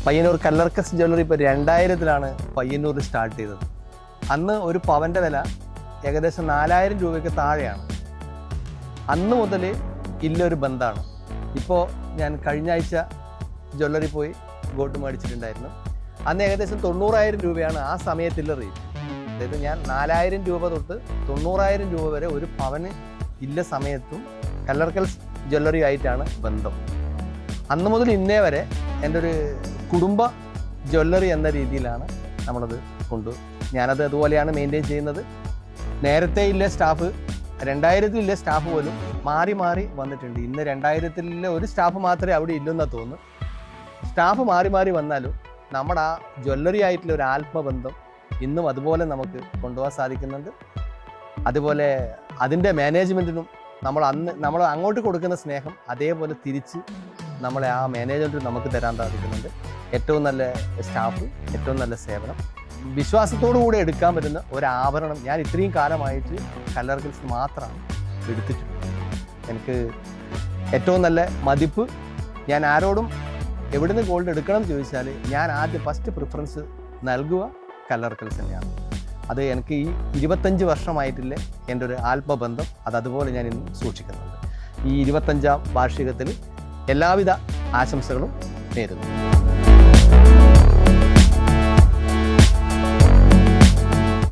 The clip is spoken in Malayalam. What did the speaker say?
പയ്യന്നൂർ കല്ലർക്കസ് ജ്വല്ലറി ഇപ്പോൾ 2000-ലാണ് പയ്യന്നൂർ സ്റ്റാർട്ട് ചെയ്തത്. അന്ന് ഒരു പവൻ്റെ വില ഏകദേശം 4000 രൂപയ്ക്ക് താഴെയാണ്. അന്ന് മുതൽ ഇല്ലൊരു ബന്ധമാണ്. ഇപ്പോൾ ഞാൻ കഴിഞ്ഞ ആഴ്ച ജ്വല്ലറി പോയി ഗോൾഡ് മേടിച്ചിട്ടുണ്ടായിരുന്നു. അന്ന് ഏകദേശം 90000 രൂപയാണ് ആ സമയത്തുള്ള റേറ്റ്. അതായത് ഞാൻ 4000 രൂപ തൊട്ട് 90000 രൂപ വരെ ഒരു പവന് ഇല്ല സമയത്തും കല്ലർക്കസ് ജ്വല്ലറി ആയിട്ടാണ് ബന്ധം. അന്ന് മുതൽ ഇന്നേ വരെ എൻ്റെ ഒരു കുടുംബ ജ്വല്ലറി എന്ന രീതിയിലാണ് നമ്മളത് ഞാനത് അതുപോലെയാണ് മെയിൻറ്റെയിൻ ചെയ്യുന്നത്. നേരത്തെ ഇല്ല സ്റ്റാഫ് 2000-ലെ സ്റ്റാഫ് പോലും മാറി മാറി വന്നിട്ടുണ്ട്. ഇന്ന് 2000-ലെ ഒരു സ്റ്റാഫ് മാത്രമേ അവിടെ ഇല്ലെന്നാണ് തോന്നുന്നു. സ്റ്റാഫ് മാറി മാറി വന്നാലും നമ്മുടെ ആ ജ്വല്ലറി ആയിട്ടുള്ള ഒരു ആത്മബന്ധം ഇന്നും അതുപോലെ നമുക്ക് കൊണ്ടുപോകാൻ സാധിക്കുന്നുണ്ട്. അതുപോലെ അതിൻ്റെ മാനേജ്മെൻറ്റിനും നമ്മൾ അങ്ങോട്ട് കൊടുക്കുന്ന സ്നേഹം അതേപോലെ തിരിച്ച് നമ്മളെ ആ മാനേജ്മെൻറ്റ് നമുക്ക് തരാൻ സാധിക്കുന്നുണ്ട്. ഏറ്റവും നല്ല സ്റ്റാഫ്, ഏറ്റവും നല്ല സേവനം, വിശ്വാസത്തോടു കൂടി എടുക്കാൻ പറ്റുന്ന ഒരു ആഭരണം ഞാൻ ഇത്രയും കാലമായിട്ട് കല്ലർക്കൽസ് മാത്രമാണ് എടുത്തിട്ടുള്ളത്. എനിക്ക് ഏറ്റവും നല്ല മതിപ്പ്, ഞാൻ ആരോടും എവിടുന്ന് ഗോൾഡ് എടുക്കണം എന്ന് ചോദിച്ചാൽ ഞാൻ ആദ്യം ഫസ്റ്റ് പ്രിഫറൻസ് നൽകുക കല്ലർക്കൽസ് തന്നെയാണ്. അത് എനിക്ക് ഈ 25 വർഷമായിട്ടില്ല എൻ്റെ ഒരു ആത്മബന്ധം, അതുപോലെ ഞാൻ ഇന്ന് സൂക്ഷിക്കുന്നുണ്ട്. ഈ 25ാം വാർഷികത്തിൽ എല്ലാവിധ ആശംസകളും നേരുന്നു.